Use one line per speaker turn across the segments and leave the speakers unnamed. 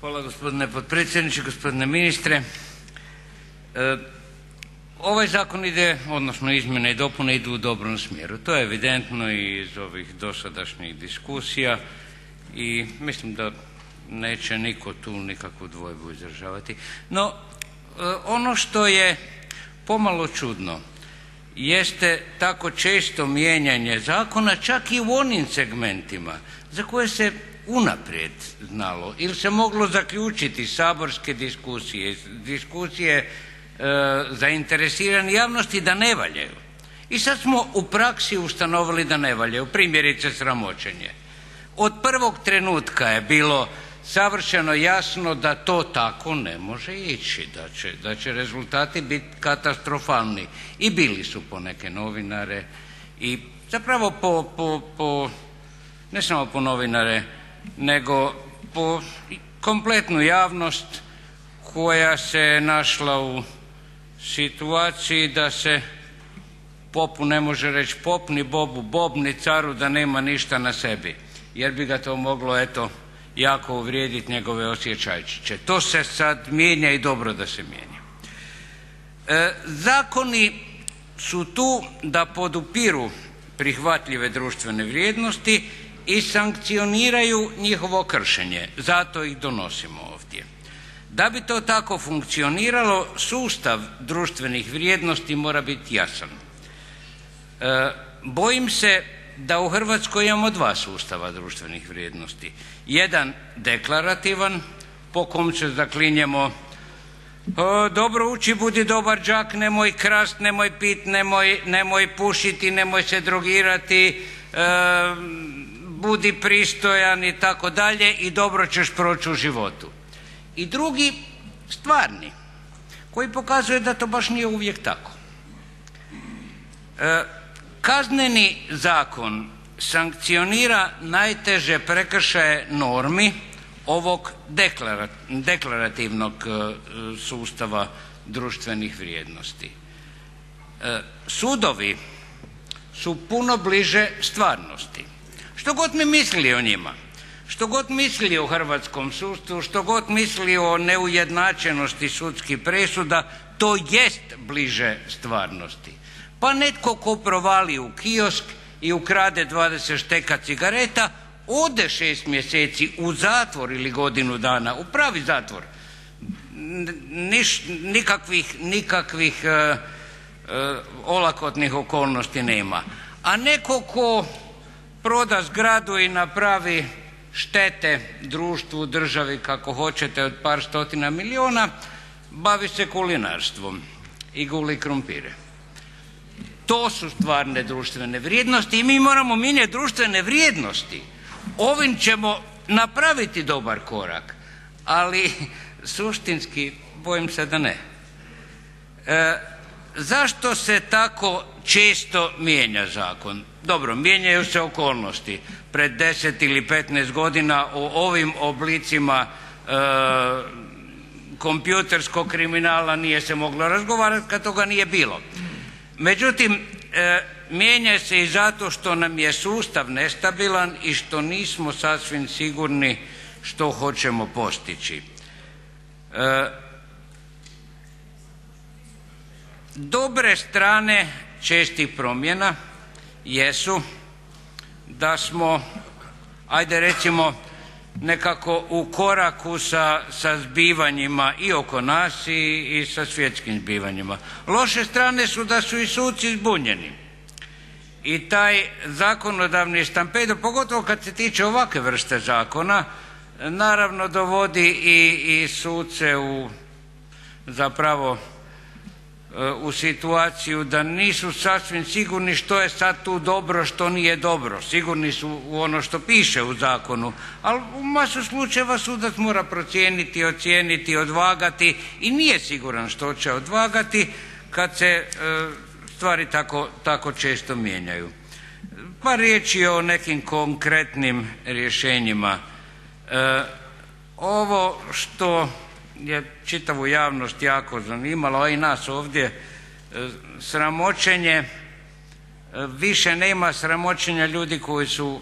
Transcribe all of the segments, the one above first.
Hvala gospodine potpredsjedniče, gospodine ministre. Ovaj zakon ide, odnosno izmjene i dopune idu u dobrom smjeru. To je evidentno i iz ovih dosadašnjih diskusija i mislim da neće nitko tu nikakvu dvojbu izražavati. No, ono što je pomalo čudno jeste tako često mijenjanje zakona čak i u onim segmentima za koje se unaprijed znalo ili se moglo zaključiti saborske diskusije zainteresirane javnosti da ne valjaju. I sad smo u praksi ustanovili da ne valjaju. Primjerice sramoćenje. Od prvog trenutka je bilo savršeno jasno da to tako ne može ići, da će rezultati biti katastrofalni. I bili su po neke novinare i zapravo ne samo po novinare nego po kompletnu javnost koja se našla u situaciji da se popu ne može reći pop, ni bobu bob, ni caru da nema ništa na sebi jer bi ga to moglo eto jako uvrijediti njegove osjećajčiće. To se sad mijenja i dobro da se mijenja. Zakoni su tu da podupiru prihvatljive društvene vrijednosti i sankcioniraju njihovo kršenje. Zato ih donosimo ovdje. Da bi to tako funkcioniralo, sustav društvenih vrijednosti mora biti jasan. Bojim se da u Hrvatskoj imamo dva sustava društvenih vrijednosti. Jedan deklarativan po kom se zaklinjemo dobro uči, budi dobar đak, nemoj krast, nemoj pit, nemoj pušiti, nemoj se drogirati, budi pristojan i tako dalje i dobro ćeš proći u životu. I drugi stvarni koji pokazuje da to baš nije uvijek tako. Kazneni zakon sankcionira najteže prekršaje normi ovog deklarativnog sustava društvenih vrijednosti. Sudovi su puno bliže stvarnosti. Što god mi mislili o njima, što god mislili o hrvatskom sustavu, što god mislili o neujednačenosti sudskih presuda, to jest bliže stvarnosti. Pa netko ko provali u kiosk i ukrade 20 šteka cigareta ode 6 mjeseci u zatvor ili godinu dana, u pravi zatvor. Nikakvih olakotnih okolnosti nema. A neko ko proda zgradu i napravi štete društvu, državi, kako hoćete, od par stotina milijuna, bavi se kulinarstvom i guli krumpire. To su stvarne društvene vrijednosti i mi moramo mijenjati društvene vrijednosti. Ovim ćemo napraviti dobar korak, ali suštinski bojim se da ne. Zašto se tako često mijenja zakon? Dobro, mijenjaju se okolnosti. Pred 10 ili 15 godina o ovim oblicima kompjuterskog kriminala nije se moglo razgovarati kad toga nije bilo. Međutim, mijenja se i zato što nam je sustav nestabilan i što nismo sasvim sigurni što hoćemo postići. Dobre strane čestih promjena jesu da smo, ajde recimo, nekako u koraku sa zbivanjima i oko nas i sa svjetskim zbivanjima. Loše strane su da su i suci zbunjeni. I taj zakonodavni stampedo, pogotovo kad se tiče ovakve vrste zakona, naravno dovodi i suce u situaciju da nisu sasvim sigurni što je sad tu dobro, što nije dobro. Sigurni su u ono što piše u zakonu, ali u masu slučajeva sudac mora procijeniti, ocijeniti, odvagati i nije siguran što će odvagati kad se stvari tako često mijenjaju. Par riječi o nekim konkretnim rješenjima. Ovo što je čitavu javnost jako zanimalo, a i nas ovdje, sramoćenje, više nema sramoćenja ljudi koji su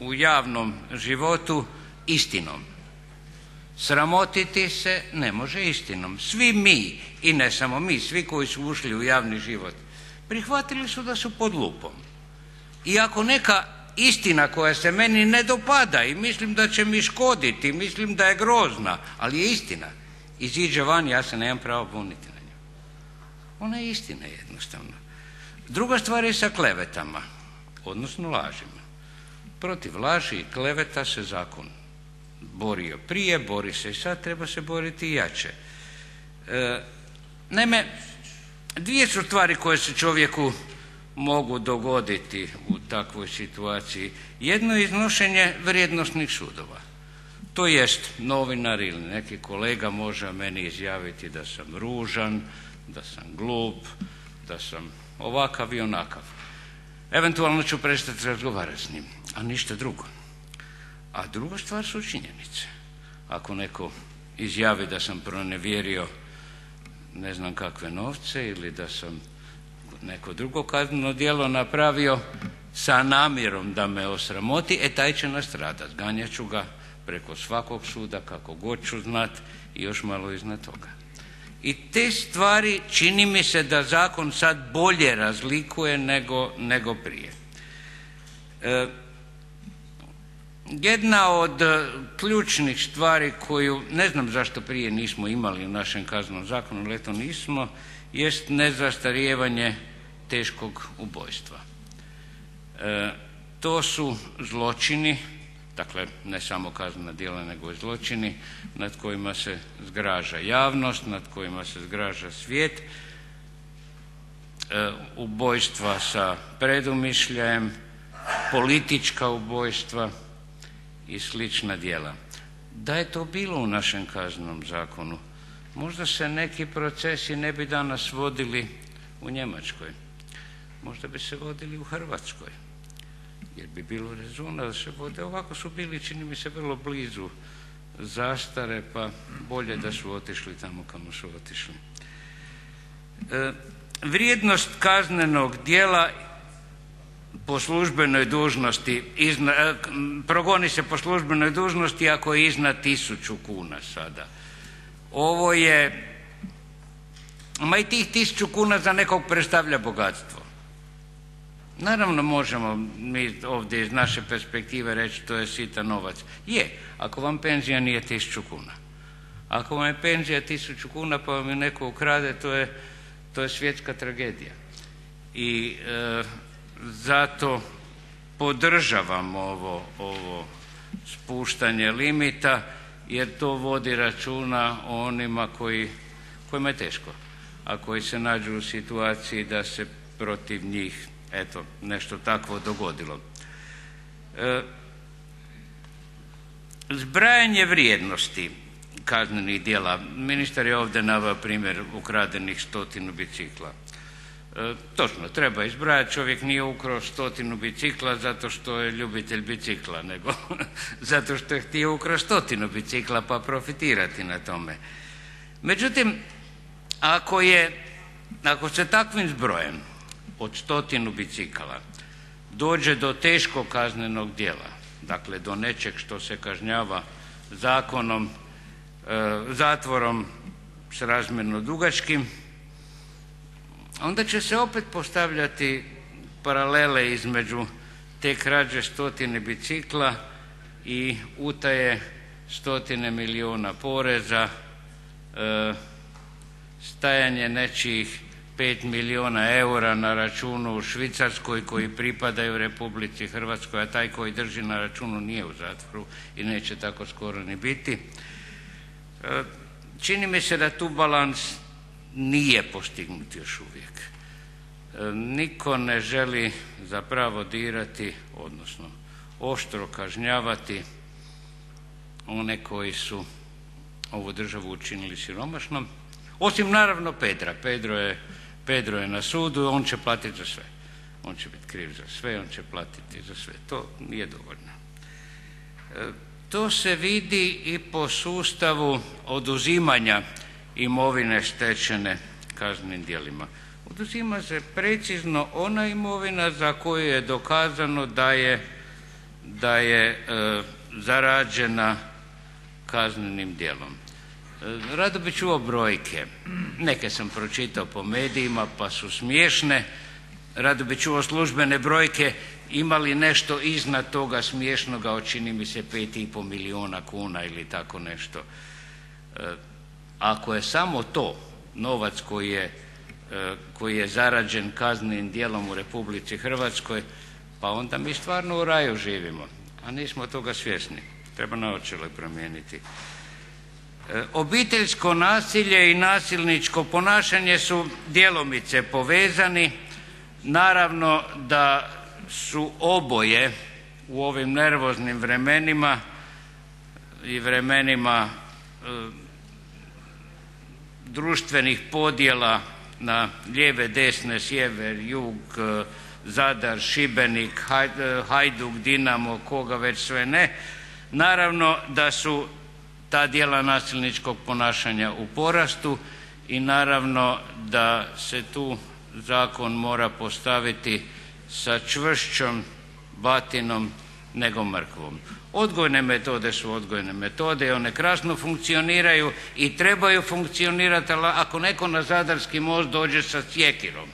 u javnom životu istinom. Sramotiti se ne može istinom. Svi mi, i ne samo mi, svi koji su ušli u javni život prihvatili su da su pod lupom. I ako neka istina koja se meni ne dopada i mislim da će mi škoditi, mislim da je grozna, ali je istina, iziđe van, ja se nemam pravo buniti na nju. Ona je istina jednostavno. Druga stvar je sa klevetama, odnosno lažima. Protiv laži i kleveta se zakon borio prije, bori se i sad, treba se boriti i jače. Naime, dvije su stvari koje se čovjeku mogu dogoditi u takvoj situaciji. Jedno je iznošenje vrijednosnih sudova. To jest novinar ili neki kolega može meni izjaviti da sam ružan, da sam glup, da sam ovakav i onakav. Eventualno ću prestati razgovarati s njim, a ništa drugo. A druga stvar su činjenice. Ako neko izjavi da sam pronevjerio ne znam kakve novce ili da sam neko drugo kazneno djelo napravio sa namjerom da me osramoti, taj će nastradat. Ganjat ću ga preko svakog suda kako god ću znat i još malo iznad toga. I te stvari čini mi se da zakon sad bolje razlikuje nego prije. Jedna od ključnih stvari koju ne znam zašto prije nismo imali u našem kaznenom zakonu, ali eto nismo, jest nezastarijevanje teškog ubojstva. To su zločini, dakle ne samo kaznena djela nego i zločini nad kojima se zgraža javnost, nad kojima se zgraža svijet, ubojstva sa predumišljajem, politička ubojstva i slična djela. Da je to bilo u našem kaznenom zakonu, možda se neki procesi ne bi danas vodili u Njemačkoj, možda bi se vodili u Hrvatskoj, jer bi bilo rezona da se vode. Ovako su bili, čini mi se, vrlo blizu zastare, pa bolje da su otišli tamo kamo su otišli. Vrijednost kaznenog djela po službenoj dužnosti, progoni se po službenoj dužnosti ako je iznad 1000 kuna sada. Ovo je, ma i tih 1000 kuna za nekog predstavlja bogatstvo. Naravno možemo mi ovdje iz naše perspektive reći to je sitan novac. Je, ako vam penzija nije 1000 kuna. Ako vam je penzija 1000 kuna pa vam je neko ukrade, to je svjetska tragedija. I zato podržavam ovo spuštanje limita jer to vodi računa o onima kojima je teško, a koji se nađu u situaciji da se protiv njih eto nešto takvo dogodilo. Zbrajanje vrijednosti kaznenih djela. Ministar je ovdje naveo primjer ukradenih 100 bicikla. Točno, treba izbrajati, čovjek nije ukrao 100 bicikla zato što je ljubitelj bicikla, nego zato što je htio ukrao 100 bicikla pa profitirati na tome. Međutim, ako se takvim zbrojem od 100 bicikala dođe do teškog kaznenog djela, dakle do nečeg što se kažnjava zakonom, zatvorom s razmjerno dugačkim, onda će se opet postavljati paralele između te krađe 100 bicikla i utaje 100 milijuna poreza, stajanje nečijih 5 milijuna eura na računu u Švicarskoj koji pripadaju Republici Hrvatskoj, a taj koji drži na računu nije u zatvoru i neće tako skoro ni biti. Čini mi se da tu balans nije postignut još uvijek. Niko ne želi zapravo dirati, odnosno oštro kažnjavati one koji su ovu državu učinili siromašnom, osim naravno Pedra. Pedro je na sudu, on će platiti za sve. On će biti kriv za sve, on će platiti za sve. To nije dovoljno. To se vidi i po sustavu oduzimanja imovine stečene kaznenim djelima. Oduzima se precizno ona imovina za koju je dokazano da je zarađena kaznenim djelom. Rado bi čuo brojke. Neke sam pročitao po medijima pa su smiješne. Rado bi čuo službene brojke. Ima li nešto iznad toga smiješnoga od čini mi se 5,5 milijuna kuna ili tako nešto. Ako je samo to novac koji je zarađen kaznenim djelom u Republici Hrvatskoj, pa onda mi stvarno u raju živimo, a nismo toga svjesni. Treba naočale promijeniti. Obiteljsko nasilje i nasilničko ponašanje su djelomice povezani. Naravno da su oboje u ovim nervoznim vremenima i vremenima društvenih podjela na lijeve, desne, sjever, jug, Zadar, Šibenik, Hajduk, Dinamo, koga već sve ne. Naravno da su ta djela nasilničkog ponašanja u porastu i naravno da se tu zakon mora postaviti sa čvršćom batinom nego mrkvom. Odgojne metode su odgojne metode i one krasno funkcioniraju i trebaju funkcionirati, ali ako netko na Zadarski most dođe sa sjekirom,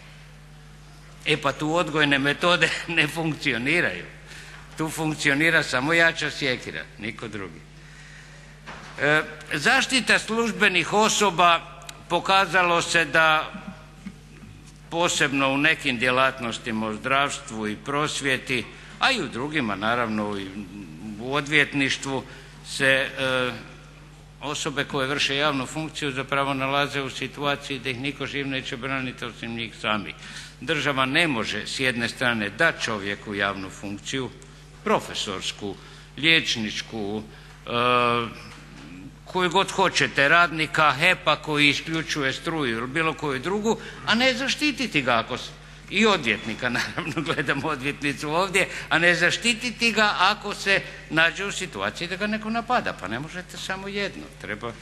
pa tu odgojne metode ne funkcioniraju. Tu funkcionira samo jača sjekira, niko drugi. Zaštita službenih osoba pokazalo se da posebno u nekim djelatnostima u zdravstvu i prosvjeti, a i u drugima naravno i u odvjetništvu se osobe koje vrše javnu funkciju zapravo nalaze u situaciji da ih niko živ neće braniti osim njih samih. Država ne može s jedne strane dati čovjeku javnu funkciju, profesorsku, liječničku, koju god hoćete, radnika HEP-a koji isključuje struju ili bilo koju drugu, a ne zaštititi ga i odvjetnika, naravno gledam odvjetnicu ovdje, a ne zaštititi ga ako se nađe u situaciji da ga neko napada. Pa ne možete samo jedno, treba.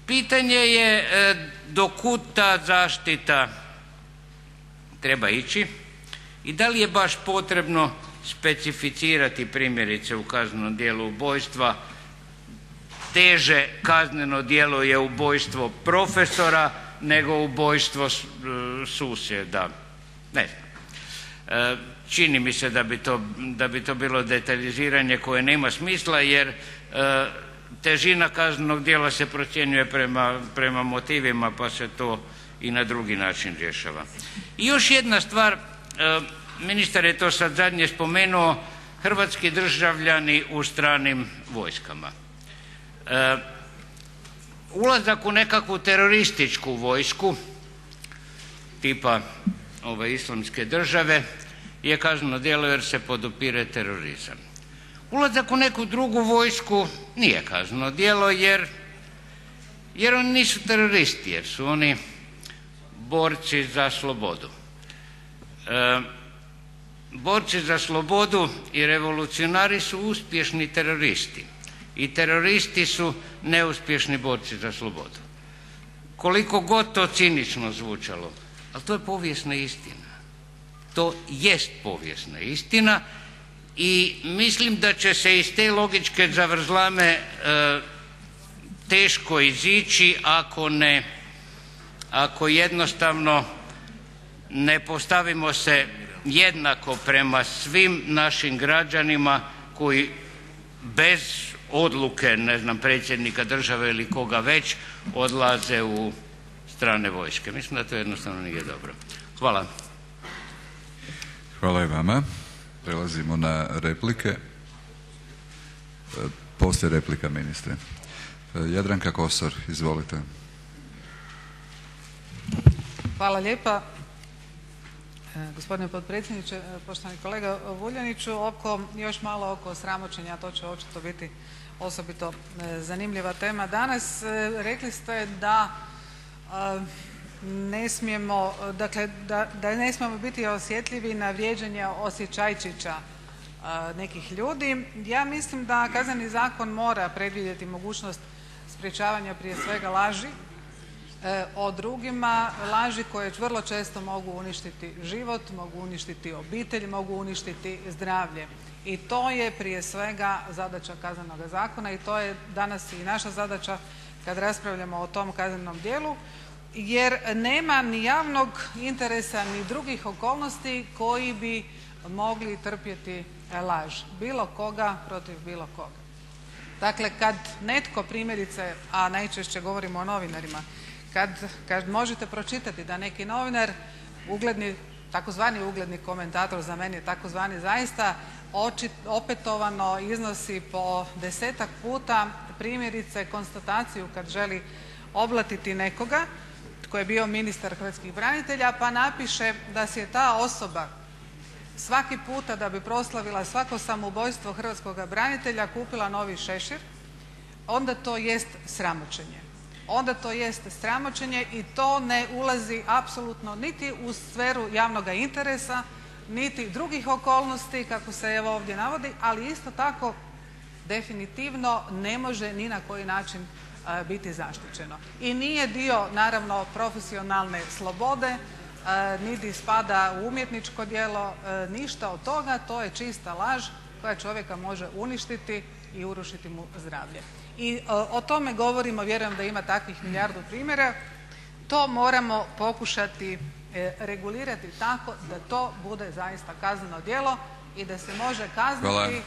Pitanje je do kud ta zaštita treba ići i da li je baš potrebno specificirati primjerice u kaznenom djelu ubojstva. Teže kazneno djelo je ubojstvo profesora nego ubojstvo susjeda. Ne znam. Čini mi se da bi to bilo detaljiziranje koje nema smisla jer težina kaznenog djela se procjenjuje prema motivima pa se to i na drugi način rješava. I još jedna stvar, ministar je to sad zadnje spomenuo, hrvatski državljani u stranim vojskama. Ulazak u nekakvu terorističku vojsku tipa ove islamske države je kazneno djelo jer se podupire terorizam. Ulazak u neku drugu vojsku nije kazneno djelo jer oni nisu teroristi, jer su oni borci za slobodu. Borci za slobodu i revolucionari su uspješni teroristi i teroristi su neuspješni borci za slobodu. Koliko god to cinično zvučalo, ali to je povijesna istina. To jest povijesna istina i mislim da će se iz te logičke zavrzlame teško izići ako jednostavno ne postavimo se jednako prema svim našim građanima koji bez odluke, ne znam, predsjednika države ili koga već odlaze u strane vojske. Mislim da to jednostavno nije dobro. Hvala.
Hvala i vama. Prelazimo na replike. Poslije replika ministre. Jadranka Kosor, izvolite.
Hvala lijepa. Gospodine potpredsjedniče, poštovani kolega Vuljaniću, još malo oko sramoćenja, to će očito biti osobito zanimljiva tema danas. Rekli ste da ne smijemo, dakle da ne smijemo biti osjetljivi na vrijeđanja osjećajčića nekih ljudi. Ja mislim da Kazneni zakon mora predvidjeti mogućnost sprječavanja prije svega laži o drugima, laži koje vrlo često mogu uništiti život, mogu uništiti obitelj, mogu uništiti zdravlje. I to je prije svega zadaća Kaznenoga zakona i to je danas i naša zadaća kad raspravljamo o tom kaznenom djelu, jer nema ni javnog interesa ni drugih okolnosti koji bi mogli trpjeti laž bilo koga protiv bilo koga. Dakle, kad netko primjerice, a najčešće govorimo o novinarima, kad možete pročitati da neki novinar, ugledni, takozvani ugledni komentator, za mene je takozvani zaista, opetovano iznosi po 10-ak puta primjerice konstataciju kad želi oblatiti nekoga tko je bio ministar hrvatskih branitelja, pa napiše da si je ta osoba svaki puta da bi proslavila svako samoubojstvo hrvatskoga branitelja kupila novi šešir, onda to jest sramoćenje. Onda to jest sramoćenje i to ne ulazi apsolutno niti u sferu javnoga interesa, niti drugih okolnosti kako se evo ovdje navodi, ali isto tako definitivno ne može ni na koji način biti zaštićeno. I nije dio naravno profesionalne slobode, niti spada u umjetničko djelo, ništa od toga, to je čista laž koja čovjeka može uništiti i urušiti mu zdravlje. I o tome govorimo, vjerujem da ima takvih milijardu primjera. To moramo pokušati regulirati tako da to bude zaista kazneno djelo i da se može kazniti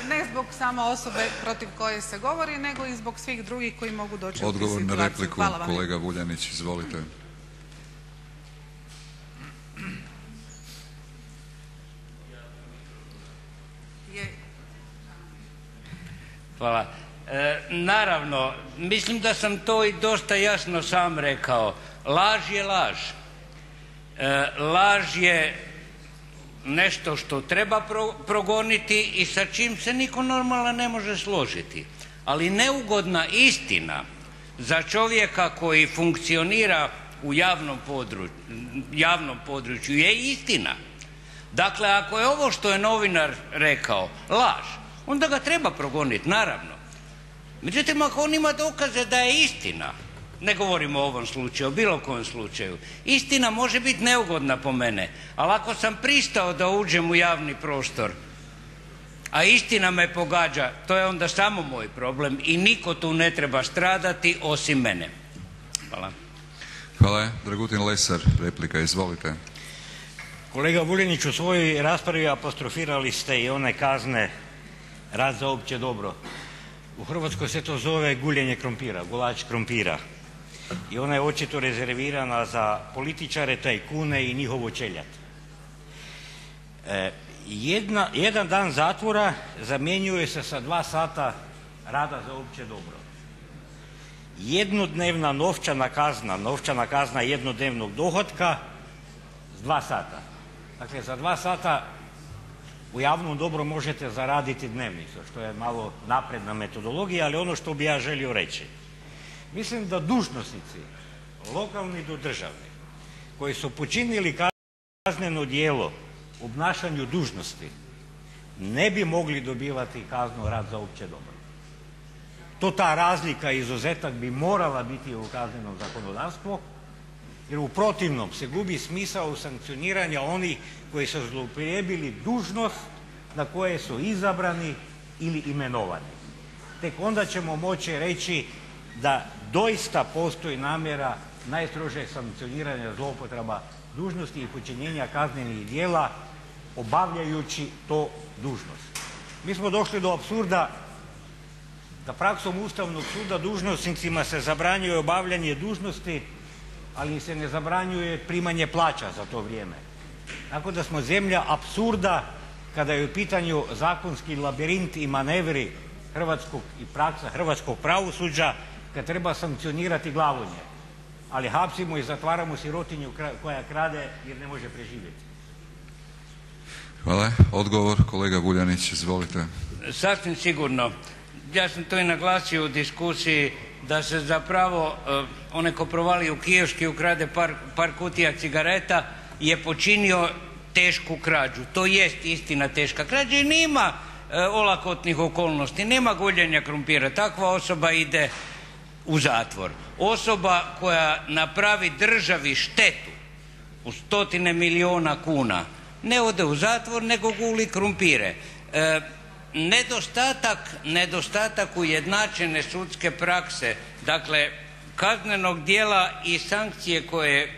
ne zbog samo osobe protiv koje se govori, nego i zbog svih drugih koji mogu doći u tu situaciju.
Odgovor na repliku, kolega Vuljanić, izvolite.
Hvala. Naravno, mislim da sam to i dosta jasno sam rekao. Laž je laž. Laž je nešto što treba progoniti i sa čim se niko normalan ne može složiti. Ali neugodna istina za čovjeka koji funkcionira u javnom području je istina. Dakle, ako je ovo što je novinar rekao laž, onda ga treba progoniti, naravno. Međutim, ako on ima dokaze da je istina, ne govorimo o ovom slučaju, o bilo kojem slučaju, istina može biti neugodna po mene, ali ako sam pristao da uđem u javni prostor, a istina me pogađa, to je onda samo moj problem i niko tu ne treba stradati osim mene. Hvala.
Hvala. Dragutin Lesar, replika, izvolite.
Kolega Vuljanić, u svojoj raspravi apostrofirali ste i one kazne, rad za opće dobro. U Hrvatskoj se to zove guljenje krumpira, gulač krumpira. I ona je očito rezervirana za političare, tajkune i njihovu čeljad. Jedan dan zatvora zamjenjuje se sa 2 sata rada za opće dobro. Jednodnevna novčana kazna jednodnevnog dohotka s 2 sata. Dakle, za 2 sata u javnom dobru možete zaraditi dnevnicu, što je malo napredna metodologija, ali ono što bi ja želio reći. Mislim da dužnosnici, lokalni do državni, koji su počinili kazneno djelo u obnašanju dužnosti, ne bi mogli dobivati kaznu rad za opće dobro. Ta razlika, izuzetak bi morala biti u kaznenom zakonodavstvu, jer u protivnom se gubi smisao sankcioniranja onih koji su zloupotrijebili dužnost na koje su izabrani ili imenovani. Tek onda ćemo moći reći da doista postoji namjera najstrožeg sankcioniranja zloupotreba dužnosti i počinjenja kaznenih djela obavljajući to dužnost. Mi smo došli do apsurda da praksom Ustavnog suda dužnosnicima se zabranjuje obavljanje dužnosti, ali im se ne zabranjuje primanje plaća za to vrijeme. Tako da smo zemlja apsurda kada je u pitanju zakonski labirint i manevri hrvatskog i praksa hrvatskog pravosuđa kad treba sankcionirati glavonje. Ali hapsimo i zatvaramo sirotinju koja krade jer ne može preživjeti.
Hvala. Odgovor, kolega Vuljanić, izvolite.
Sasvim sigurno. Ja sam to i naglasio u diskusiji da se zapravo onaj ko provali u kiosk i ukrade par kutija cigareta je počinio tešku krađu. To jest istina teška krađa i nema olakotnih okolnosti, nema guljenja krumpira. Takva osoba ide u zatvor. Osoba koja napravi državi štetu u stotine milijuna kuna ne ode u zatvor nego guli krumpire. Nedostatak ujednačene sudske prakse, dakle kaznenog djela i sankcije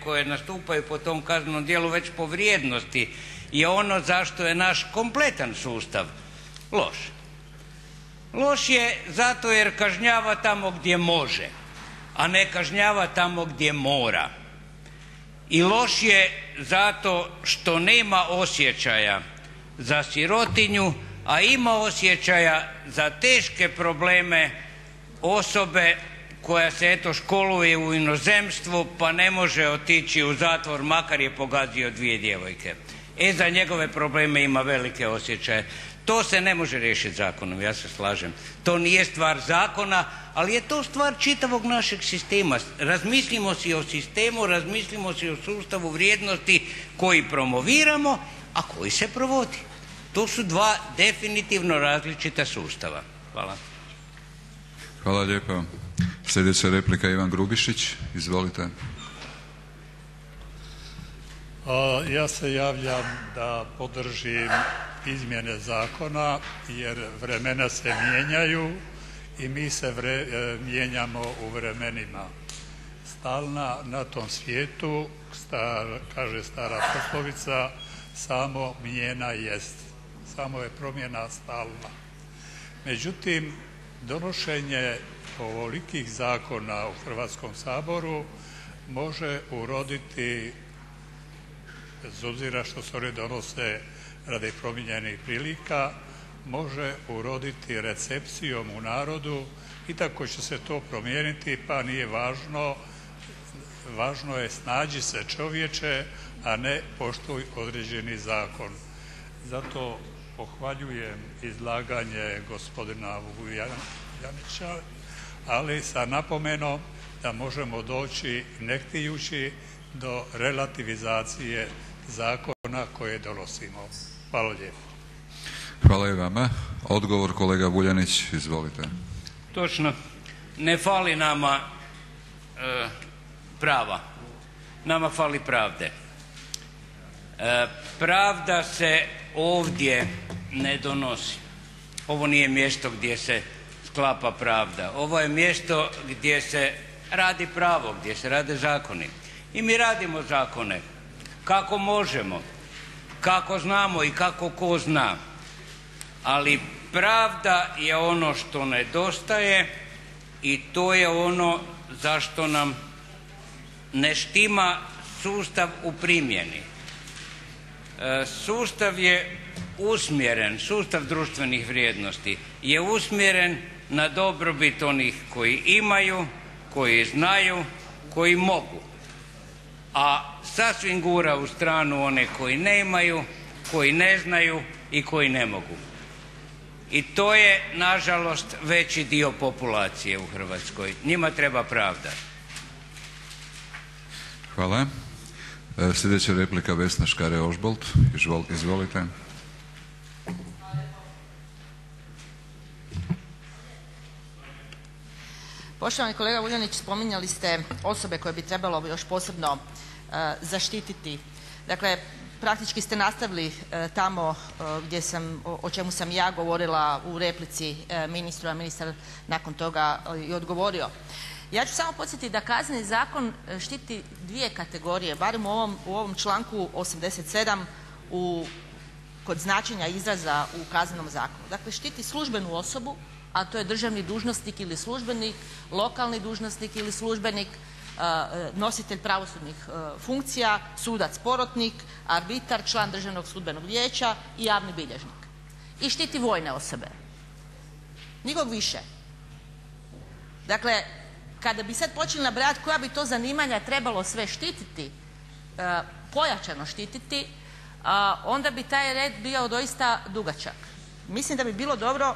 koje nastupaju po tom kaznenom djelu već po vrijednosti je ono zašto je naš kompletan sustav loš. Loš je zato jer kažnjava tamo gdje može, a ne kažnjava tamo gdje mora. I loš je zato što nema osjećaja za sirotinju, a ima osjećaja za teške probleme osobe koja se eto školuje u inozemstvu pa ne može otići u zatvor makar je pogazio 2 djevojke. Za njegove probleme ima velike osjećaje. To se ne može riješiti zakonom, ja se slažem. To nije stvar zakona, ali je to stvar čitavog našeg sistema. Razmislimo si o sistemu, razmislimo si o sustavu vrijednosti koji promoviramo, a koji se provodi. To su 2 definitivno različita sustava. Hvala.
Hvala lijepo. Sljedeća replika Ivan Grubišić, izvolite.
Ja se javljam da podržim izmjene zakona jer vremena se mijenjaju i mi se mijenjamo u vremenima. Stalna na tom svijetu, kaže stara poslovica, samo mijena jest. Samo je promjena stalna. Međutim, donošenje ovolikih zakona u Hrvatskom saboru može uroditi, bez obzira što se one donose radi promijenjenih prilika, može uroditi recepcijom u narodu i tako će se to promijeniti, pa nije važno, važno je snađi se čovječe, a ne poštuj određeni zakon. Zato pohvaljujem izlaganje gospodina Vuljanića, ali sa napomenom da možemo doći ne htijući do relativizacije zakona koje donosimo. Hvala lijepo.
Hvala i vama. Odgovor kolega Vuljanić, izvolite.
Točno. Ne fali nama prava, nama fali pravde. Pravda se ovdje ne donosi. Ovo nije mjesto gdje se sklapa pravda. Ovo je mjesto gdje se radi pravo, gdje se rade zakoni. I mi radimo zakone kako možemo, kako znamo i kako ko zna. Ali pravda je ono što nedostaje i to je ono zašto nam ne štima sustav u primjeni. Sustav je usmjeren, sustav društvenih vrijednosti je usmjeren na dobrobit onih koji imaju, koji znaju, koji mogu. A sasvim gura u stranu one koji nemaju, koji ne znaju i koji ne mogu. I to je nažalost veći dio populacije u Hrvatskoj. Njima treba pravda.
Hvala. Sljedeća replika Vesna Škare-Ožbolt, izvolite.
Poštovani kolega Vuljanić, spominjali ste osobe koje bi trebalo još posebno zaštititi. Dakle, praktički ste nastavili tamo gdje sam, o čemu sam ja govorila u replici ministru, a ministar nakon toga i odgovorio. Ja ću samo podsjetiti da Kazneni zakon štiti 2 kategorije, barem u ovom članku 87 kod značenja izraza u Kaznenom zakonu. Dakle, štiti službenu osobu, a to je državni dužnosnik ili službenik, lokalni dužnosnik ili službenik, nositelj pravosudnih funkcija, sudac porotnik, arbitar, član Državnog sudbenog vijeća i javni bilježnik. I štiti vojne osobe. Nikog više. Dakle, kada bi sad počeli nabrajati koja bi to zanimanja trebalo sve štititi, pojačano štititi, onda bi taj red bio doista dugačak. Mislim da bi bilo dobro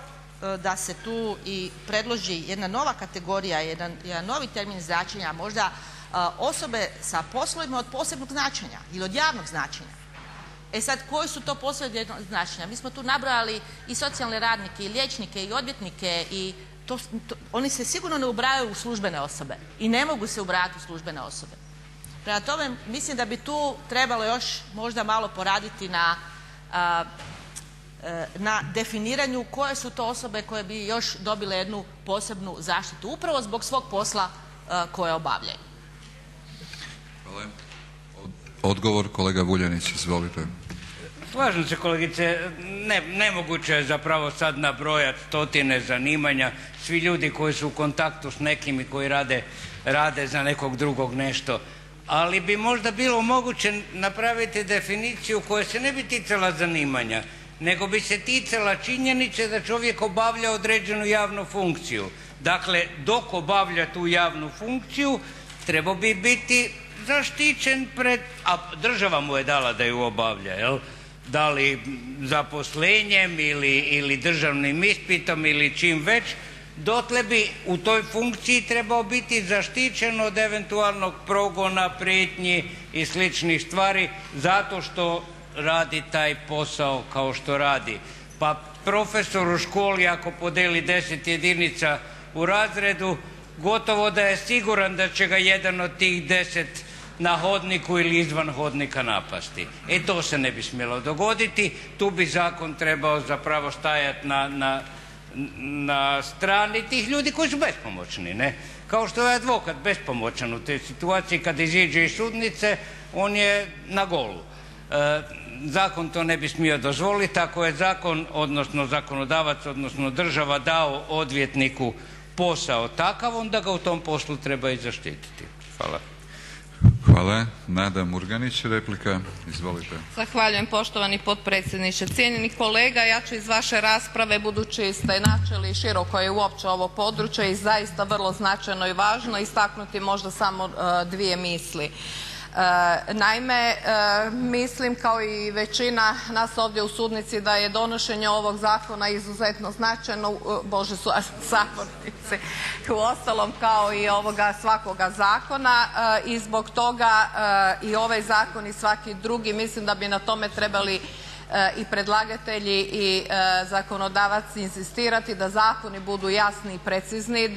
da se tu i predloži jedna nova kategorija, jedan novi termin značenja, možda osobe sa poslovima od posebnog značenja ili od javnog značenja. E sad, koji su to poslovi od javnog značenja? Mi smo tu nabrojali i socijalne radnike i liječnike i odvjetnike i oni se sigurno ne ubrajaju u službene osobe i ne mogu se ubrajati u službene osobe. Prema tome mislim da bi tu trebalo još možda malo poraditi na definiranju koje su to osobe koje bi još dobile jednu posebnu zaštitu upravo zbog svog posla koje obavljaju.
Hvala. Odgovor kolega Vuljanić, izvolite.
Slažem se kolegice, nemoguće je zapravo sad nabrojati stotine zanimanja, svi ljudi koji su u kontaktu s nekim i koji rade za nekog drugog nešto, ali bi možda bilo moguće napraviti definiciju koja se ne bi ticala zanimanja, nego bi se ticala činjenice da čovjek obavlja određenu javnu funkciju. Dakle, dok obavlja tu javnu funkciju trebao bi biti zaštićen a država mu je dala da ju obavlja, jel? Da li zaposlenjem ili državnim ispitom ili čim već, dotle bi u toj funkciji trebao biti zaštićen od eventualnog progona, prijetnji i sličnih stvari zato što radi taj posao kao što radi. Pa profesor u školi ako podijeli 10 jedinica u razredu gotovo da je siguran da će ga jedan od tih 10 na hodniku ili izvan hodnika napasti. To se ne bi smjelo dogoditi, tu bi zakon trebao zapravo stajati na strani tih ljudi koji su bespomoćni, ne? Kao što je advokat bespomoćan u toj situaciji kad iziđe iz sudnice, on je na golu. Zakon to ne bi smio dozvoliti. Ako je zakon, odnosno zakonodavac, odnosno država dao odvjetniku posao takav, onda ga u tom poslu treba i zaštititi. Hvala.
Hvala. Nada Murganić, replika. Izvolite.
Zahvaljujem poštovani potpredsjedniče. Cijenjeni kolega, ja ću iz vaše rasprave, budući ste načeli široko je uopće ovo područje i zaista vrlo značajno i važno, istaknuti možda samo dvije misli. Naime, mislim kao i većina nas ovdje u sudnici da je donošenje ovog zakona izuzetno značajno, Bože su sabornici, uostalom kao i ovoga svakoga zakona i zbog toga i ovaj zakon i svaki drugi mislim da bi na tome trebali i predlagatelji i zakonodavac inzistirati da zakoni budu jasni i precizni,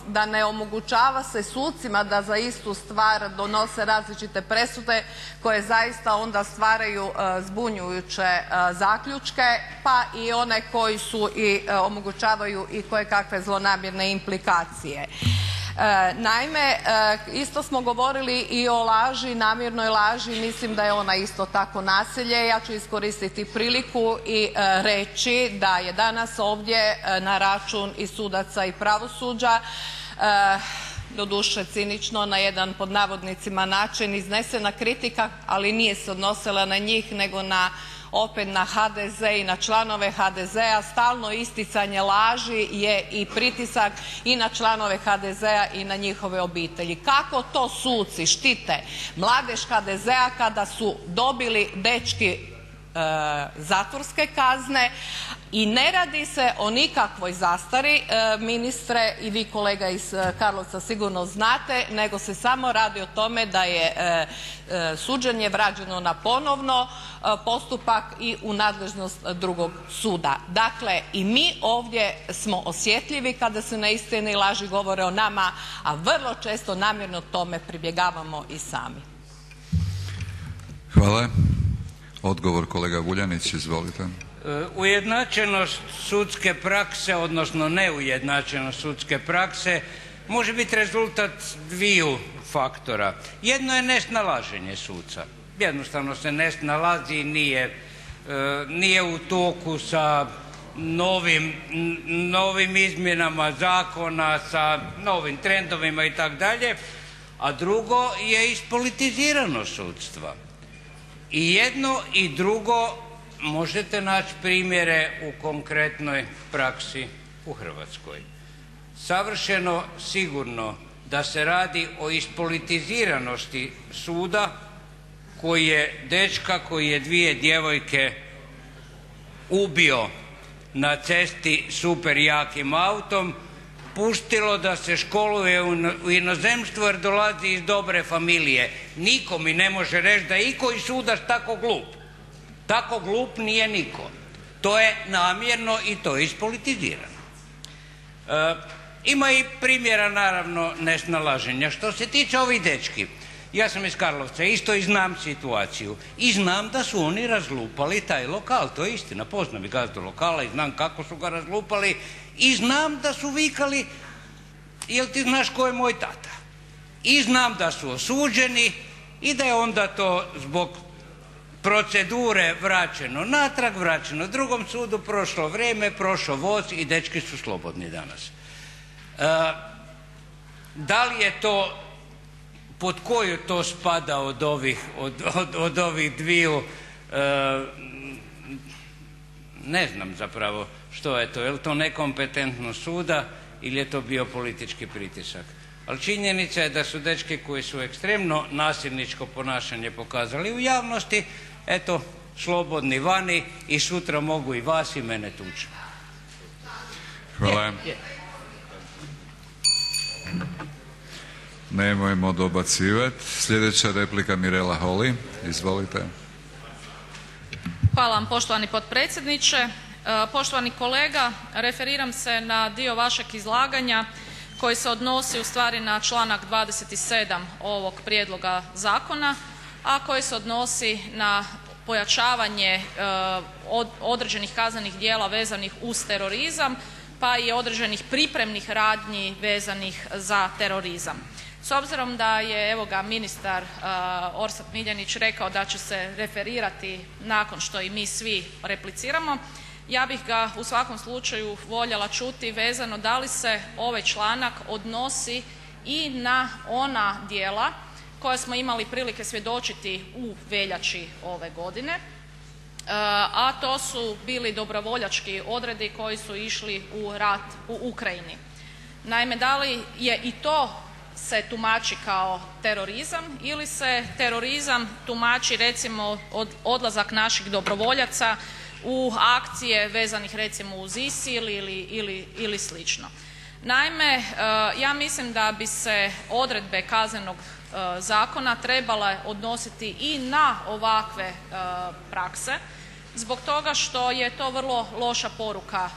da ne omogućava se sucima da za istu stvar donose različite presude koje zaista onda stvaraju zbunjujuće zaključke, pa i one koji su i omogućavaju i kojekakve zlonamjerne implikacije. Naime, isto smo govorili i o laži, namjernoj laži, mislim da je ona isto tako nasilje. Ja ću iskoristiti priliku i reći da je danas ovdje na račun i sudaca i pravosuđa, doduše cinično na jedan pod navodnicima način iznesena kritika, ali nije se odnosila na njih nego opet na HDZ i na članove HDZ-a. Stalno isticanje laži je i pritisak i na članove HDZ-a i na njihove obitelji. Kako to suci štite mladež HDZ-a kada su dobili dečki zatvorske kazne i ne radi se o nikakvoj zastari, ministre i vi kolega iz Karlovca sigurno znate, nego se samo radi o tome da je suđenje vraćeno na ponovno postupak i u nadležnost drugog suda. Dakle i mi ovdje smo osjetljivi kada se neistine i laži govore o nama, a vrlo često namjerno tome pribjegavamo i sami.
Hvala. Odgovor kolega Vuljanić, izvolite.
Ujednačenost sudske prakse, odnosno neujednačenost sudske prakse može biti rezultat dviju faktora. Jedno je nesnalaženje suca. Jednostavno se ne snalazi i nije u toku sa novim izmjenama zakona, sa novim trendovima itd. A drugo je ispolitiziranost sudstva. I jedno i drugo možete naći primjere u konkretnoj praksi u Hrvatskoj. Savršeno sigurno da se radi o ispolitiziranosti suda koji je dečka koji je dvije djevojke ubio na cesti super jakim autom, pustilo da se školuje u inozemstvu jer dolazi iz dobre familije. Niko mi ne može reći da je ikoji sudac tako glup. Tako glup nije niko. To je namjerno i to je ispolitizirano. Ima i primjera naravno nesnalaženja. Što se tiče ovih dečki, ja sam iz Karlovca isto i znam situaciju i znam da su oni razlupali taj lokal, to je istina, poznam i gazdu lokala i znam kako su ga razlupali i znam da su vikali jel ti znaš ko je moj tata i znam da su osuđeni i da je onda to zbog procedure vraćeno natrag, vraćeno drugom sudu, prošlo vrijeme, prošao voz i dečki su slobodni danas. Da li je to, pod koju to spada od ovih dviju, ne znam zapravo što je to, je li to nekompetentnost suda ili je to bio politički pritisak. Ali činjenica je da su dečki koji su ekstremno nasilničko ponašanje pokazali u javnosti, eto slobodni vani i sutra mogu i vas i mene tući.
Hvala. Nemojmo dobacivati. Sljedeća replika Mirela Holy. Izvolite.
Hvala vam poštovani potpredsjedniče. Poštovani kolega, referiram se na dio vašeg izlaganja koji se odnosi ustvari na članak 27. ovog prijedloga zakona, a koji se odnosi na pojačavanje određenih kaznenih djela vezanih uz terorizam pa i određenih pripremnih radnji vezanih za terorizam. S obzirom da je evo ga ministar Orsat Miljenić rekao da će se referirati nakon što i mi svi repliciramo, ja bih ga u svakom slučaju voljela čuti vezano da li se ovaj članak odnosi i na ona djela koja smo imali prilike svjedočiti u veljači ove godine, a to su bili dobrovoljački odredi koji su išli u rat u Ukrajini. Naime, da li je i to se tumači kao terorizam ili se terorizam tumači recimo odlazak naših dobrovoljaca u akcije vezanih recimo uz ISIL ili slično. Naime, ja mislim da bi se odredbe Kaznenog zakona trebale odnositi i na ovakve prakse zbog toga što je to vrlo loša poruka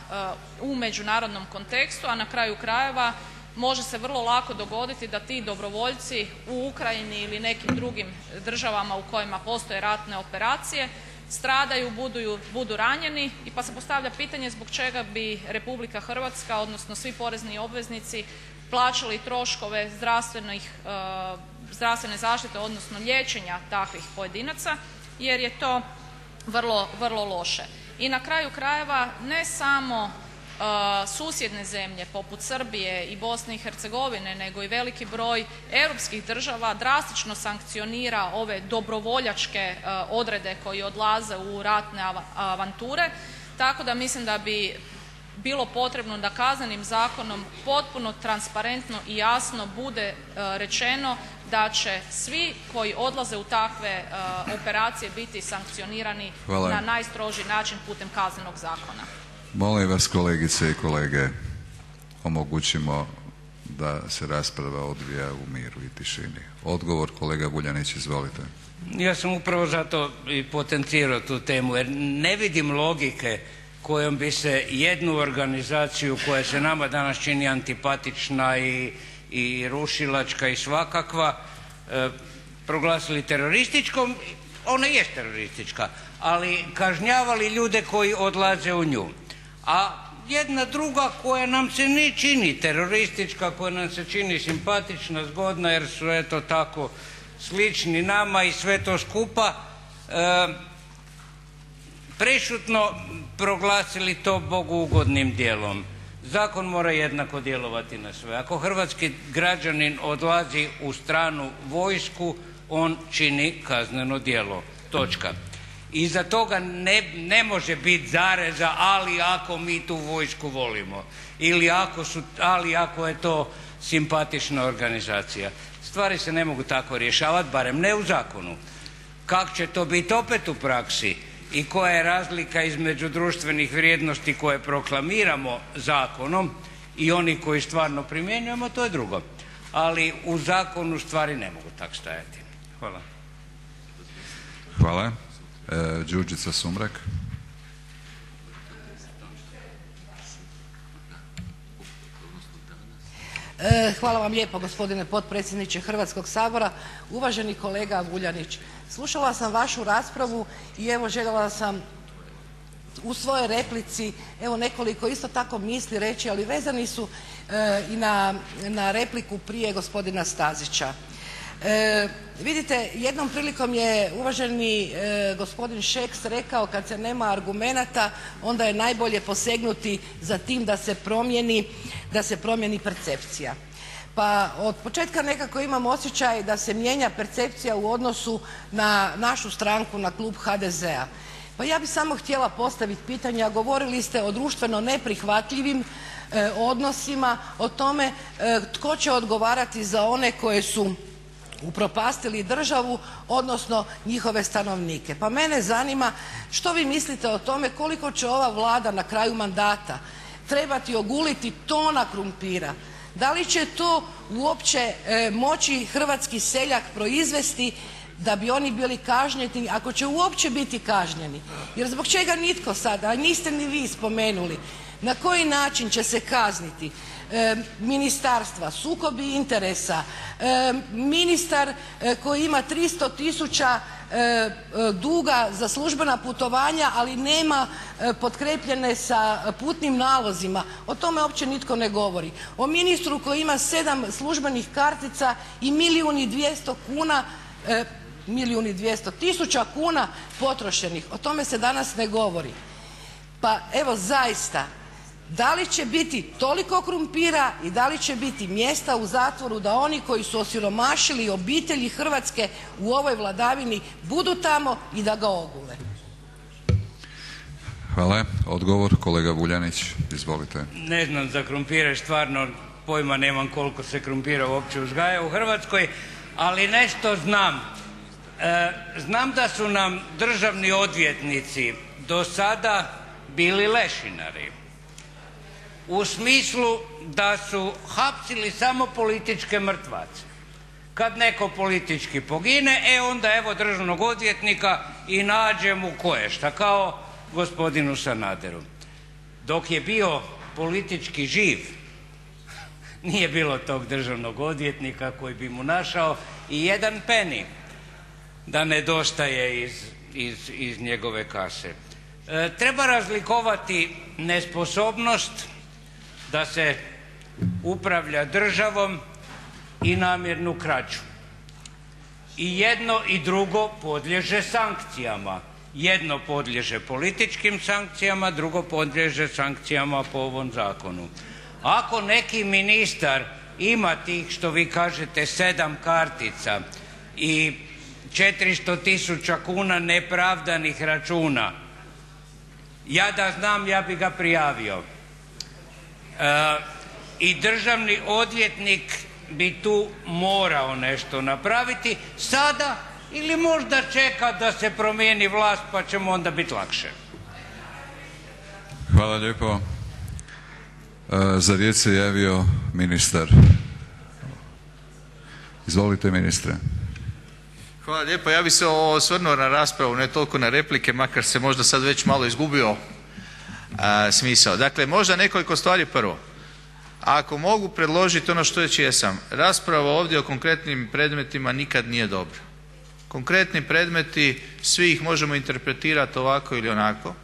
u međunarodnom kontekstu, a na kraju krajeva može se vrlo lako dogoditi da ti dobrovoljci u Ukrajini ili nekim drugim državama u kojima postoje ratne operacije stradaju, budu ranjeni i pa se postavlja pitanje zbog čega bi Republika Hrvatska, odnosno svi porezni obveznici plaćali troškove zdravstvene zaštite, odnosno liječenja takvih pojedinaca jer je to vrlo, vrlo loše. I na kraju krajeva ne samo susjedne zemlje poput Srbije i Bosne i Hercegovine nego i veliki broj europskih država drastično sankcionira ove dobrovoljačke odrede koji odlaze u ratne avanture, tako da mislim da bi bilo potrebno da Kaznenim zakonom potpuno transparentno i jasno bude rečeno da će svi koji odlaze u takve operacije biti sankcionirani na najstrožiji način putem Kaznenog zakona.
Molim vas kolegice i kolege, omogućimo da se rasprava odvija u miru i tišini. Odgovor kolega Vuljanić, izvolite.
Ja sam upravo zato i potencirao tu temu jer ne vidim logike kojom bi se jednu organizaciju koja se nama danas čini antipatična i rušilačka i svakakva proglasili terorističkom. Ona jest teroristička, ali kažnjavali ljude koji odlaze u nju. A jedna druga koja nam se ne čini teroristička, koja nam se čini simpatična, zgodna jer su eto tako slični nama i sve to skupa, prešutno proglasili to bogougodnim djelom. Zakon mora jednako djelovati na sve. Ako hrvatski građanin odlazi u stranu vojsku, on čini kazneno djelo. Točka. Iza toga ne može biti zareza ali ako mi tu vojsku volimo ali ako je to simpatična organizacija. Stvari se ne mogu tako rješavati, barem ne u zakonu. Kako će to biti opet u praksi i koja je razlika između društvenih vrijednosti koje proklamiramo zakonom i oni koji stvarno primjenjujemo, to je drugo. Ali u zakonu stvari ne mogu tako stajati. Hvala.
Hvala. Đurđica Sumrak.
Hvala vam lijepo gospodine potpredsjedniče Hrvatskog sabora. Uvaženi kolega Vuljanić, slušala sam vašu raspravu i evo željela sam u svojoj replici evo nekoliko isto tako misli reći, ali vezani su i na repliku prije gospodina Stazića. Vidite, jednom prilikom je uvaženi gospodin Šeks rekao kad se nema argumenata onda je najbolje posegnuti za tim da se promijeni percepcija. Pa od početka nekako imam osjećaj da se mijenja percepcija u odnosu na našu stranku, na klub HDZ-a. Pa ja bih samo htjela postaviti pitanje, a govorili ste o društveno neprihvatljivim odnosima, o tome tko će odgovarati za one koje su upropastili državu, odnosno njihove stanovnike. Pa mene zanima što vi mislite o tome koliko će ova Vlada na kraju mandata trebati oguliti tona krumpira? Da li će to uopće moći hrvatski seljak proizvesti da bi oni bili kažnjeni, ako će uopće biti kažnjeni? Jer zbog čega nitko sada, a niste ni vi spomenuli, na koji način će se kazniti ministarstva, sukobi interesa, ministar koji ima 300 000 duga za službena putovanja ali nema potkrepljene sa putnim nalozima, o tome uopće nitko ne govori. O ministru koji ima 7 službenih kartica i 1 200 000 kuna potrošenih, o tome se danas ne govori. Pa evo zaista, da li će biti toliko krumpira i da li će biti mjesta u zatvoru da oni koji su osiromašili obitelji Hrvatske u ovoj vladavini budu tamo i da ga ogule?
Hvala. Odgovor kolega Vuljanić, izvolite.
Ne znam za krumpire, stvarno pojma nemam koliko se krumpira uopće uzgaja u Hrvatskoj, ali nešto znam. Znam da su nam državni odvjetnici do sada bili lešinari. U smislu da su hapsili samo političke mrtvace. Kad neko politički pogine, onda evo državnog odvjetnika i nađe mu koješta, kao gospodinu Sanaderu. Dok je bio politički živ, nije bilo tog državnog odvjetnika koji bi mu našao i jedan peni da nedostaje iz njegove kase. Treba razlikovati nesposobnost da se upravlja državom i namjernu krađu. I jedno i drugo podliježe sankcijama. Jedno podliježe političkim sankcijama, drugo podliježe sankcijama po ovom zakonu. Ako neki ministar ima tih, što vi kažete, 7 kartica i 400 000 kuna nepravdanih računa, ja da znam ja bi ga prijavio. I državni odvjetnik bi tu morao nešto napraviti sada ili možda čeka da se promijeni vlast pa će mu onda biti lakše.
Hvala lijepo. Za riječ se javio ministar. Izvolite ministre.
Hvala lijepo. Ja bih se osvrnuo na raspravu, ne toliko na replike, makar se možda sad već malo izgubio smisao. Dakle, možda nekoliko stvari. Prvo, ako mogu predložiti ono što već jesam, rasprava ovdje o konkretnim predmetima nikad nije dobra. Konkretni predmeti, svi ih možemo interpretirati ovako ili onako.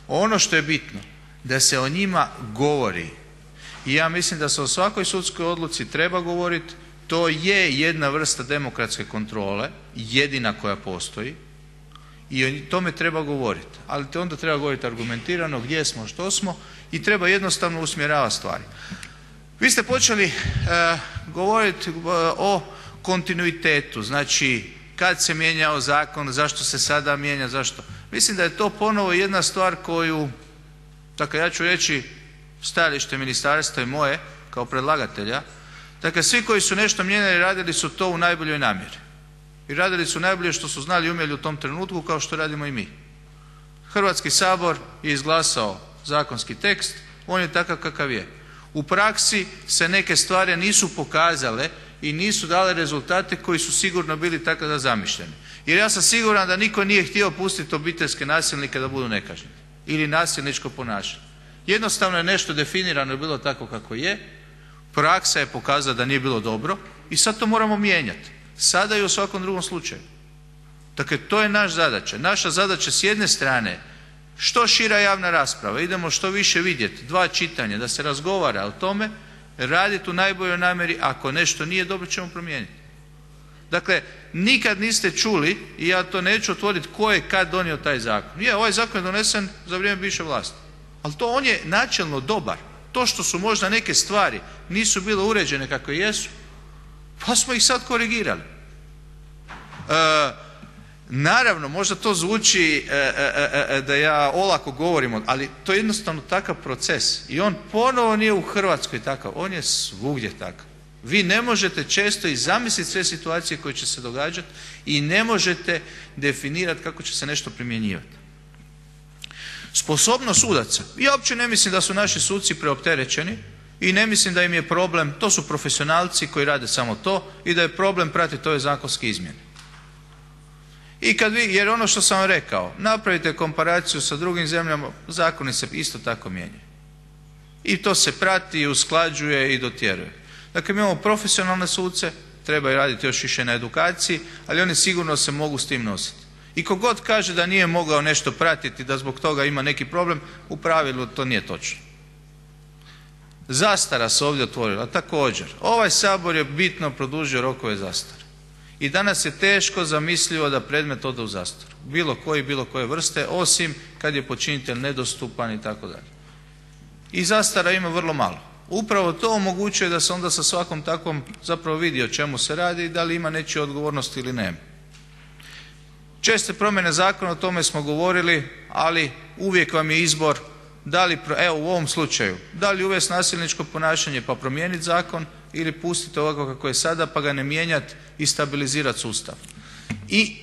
Ono što je bitno, da se o njima govori. I ja mislim da se o svakoj sudskoj odluci treba govoriti. To je jedna vrsta demokratske kontrole, jedina koja postoji i o tome treba govoriti. Ali onda treba govoriti argumentirano gdje smo, što smo i treba jednostavno usmjeravati stvari. Vi ste počeli govoriti o kontinuitetu, znači kad se mijenjao zakon, zašto se sada mijenja, zašto. Mislim da je to ponovo jedna stvar koju, dakle ja ću reći stajalište ministarstva i moje kao predlagatelja. Dakle, svi koji su nešto mijenjali radili su to u najboljoj namjeri. I radili su najbolje što su znali i umjeli u tom trenutku, kao što radimo i mi. Hrvatski sabor je izglasao zakonski tekst, on je takav kakav je. U praksi se neke stvari nisu pokazale i nisu dale rezultate koji su sigurno bili tako da zamišljeni. Jer ja sam siguran da niko nije htio pustiti obiteljske nasilnike da budu nekažnjeni ili nasilničko ponašanje. Jednostavno je nešto definirano i bilo tako kako je. Praksa je pokazala da nije bilo dobro i sad to moramo mijenjati. Sada i u svakom drugom slučaju. Dakle, to je naša zadaća. Naša zadaća s jedne strane što šira javna rasprava, idemo što više vidjeti, 2 čitanja, da se razgovara o tome, raditi u najboljoj namjeri, ako nešto nije dobro ćemo promijeniti. Dakle, nikad niste čuli, i ja to neću otvoriti, tko je kad donio taj zakon. Ovaj zakon je donesen za vrijeme bivše vlasti, ali to on je načelno dobar. To što su možda neke stvari nisu bile uređene kako jesu, pa smo ih sad korigirali. Naravno, možda to zvuči da ja olako govorim, ali to je jednostavno takav proces i on ponovo nije u Hrvatskoj takav, on je svugdje takav. Vi ne možete često i zamisliti sve situacije koje će se događati i ne možete definirati kako će se nešto primjenjivati. Sposobnost sudaca. Ja uopće ne mislim da su naši suci preopterećeni i ne mislim da im je problem, to su profesionalci koji rade samo to i da je problem pratiti ove zakonske izmjene. I kad vi, jer ono što sam vam rekao, napravite komparaciju sa drugim zemljama, zakoni se isto tako mijenjaju. I to se prati i usklađuje i dotjeruje. Dakle, mi imamo profesionalne suce, trebaju raditi još više na edukaciji, ali oni sigurno se mogu s tim nositi. I tko god kaže da nije mogao nešto pratiti, da zbog toga ima neki problem, u pravilu to nije točno. Zastara se ovdje otvorila, također. Ovaj Sabor je bitno produžio rokove zastare. I danas je teško zamislivo da predmet ode u zastaru. Bilo koje vrste, osim kad je počinitelj nedostupan i tako dalje. I zastara ima vrlo malo. Upravo to omogućuje da se onda sa svakom takvom zapravo vidi o čemu se radi i da li ima nečiju odgovornost ili nema. Česte promjene zakona, o tome smo govorili, ali uvijek vam je izbor da li, evo u ovom slučaju, da li uvesti nasilničko ponašanje pa promijeniti zakon ili pustiti ovako kako je sada pa ga ne mijenjati i stabilizirati sustav. I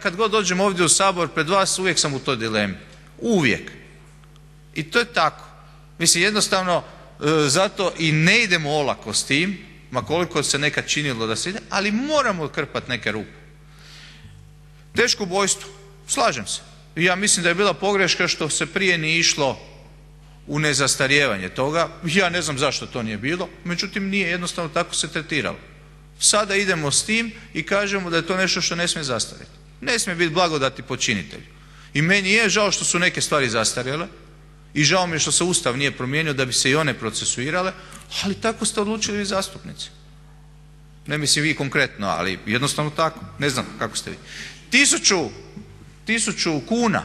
kad god dođem ovdje u Sabor pred vas, uvijek sam u toj dilemi. Uvijek. I to je tako. Mislim, jednostavno zato i ne idemo olako s tim, ma koliko se nekad činilo da se ide, ali moramo krpati neke rupe. Teško ubojstvo, slažem se. Ja mislim da je bila pogreška što se prije nije išlo u nezastarijevanje toga. Ja ne znam zašto to nije bilo, međutim nije, jednostavno tako se tretiralo. Sada idemo s tim i kažemo da je to nešto što ne smije zastarjeti. Ne smije biti blagodati počinitelju. I meni je žao što su neke stvari zastarjele i žao mi je što se Ustav nije promijenio da bi se i one procesuirale, ali tako ste odlučili vi zastupnici. Ne mislim vi konkretno, ali jednostavno tako. Ne znam kako ste vi. 1000 kuna,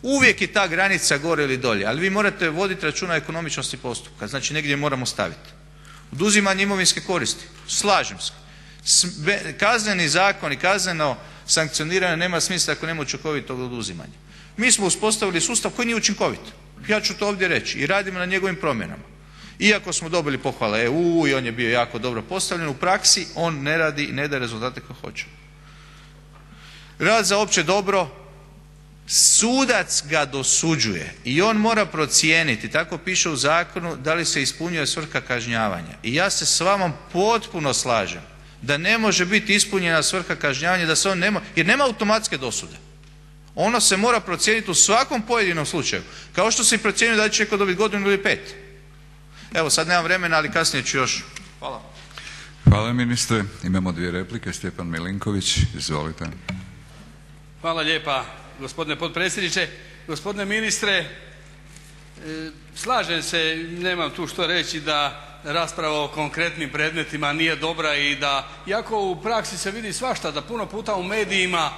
uvijek je ta granica gore ili dolje, ali vi morate voditi računa o ekonomičnosti postupka, znači negdje moramo staviti. Oduzimanje imovinske koristi, slažem se. Kazneni zakon i kazneno sankcioniranje nema smisla ako nema učinkovitog oduzimanja. Mi smo uspostavili sustav koji nije učinkovit, ja ću to ovdje reći, i radimo na njegovim promjenama. Iako smo dobili pohvale EU i on je bio jako dobro postavljen, u praksi on ne radi i ne daje rezultate koje hoće. Rad za opće dobro, sudac ga dosuđuje i on mora procijeniti, tako piše u zakonu, da li se ispunjuje svrha kažnjavanja. I ja se s vama potpuno slažem da ne može biti ispunjena svrha kažnjavanja, da se on nema, jer nema automatske dosude. Ono se mora procijeniti u svakom pojedinom slučaju, kao što se i procjenjuje da li će neko dobiti godinu ili 5. Evo sad nemam vremena, ali kasnije ću još. Hvala.
Hvala ministre. Imamo 2 replike. Stjepan Milinković, izvolite.
Hvala lijepa gospodine potpredsjedniče. Gospodine ministre, slažem se, nemam tu što reći da rasprava o konkretnim predmetima nije dobra i da, iako u praksi se vidi svašta, da puno puta u medijima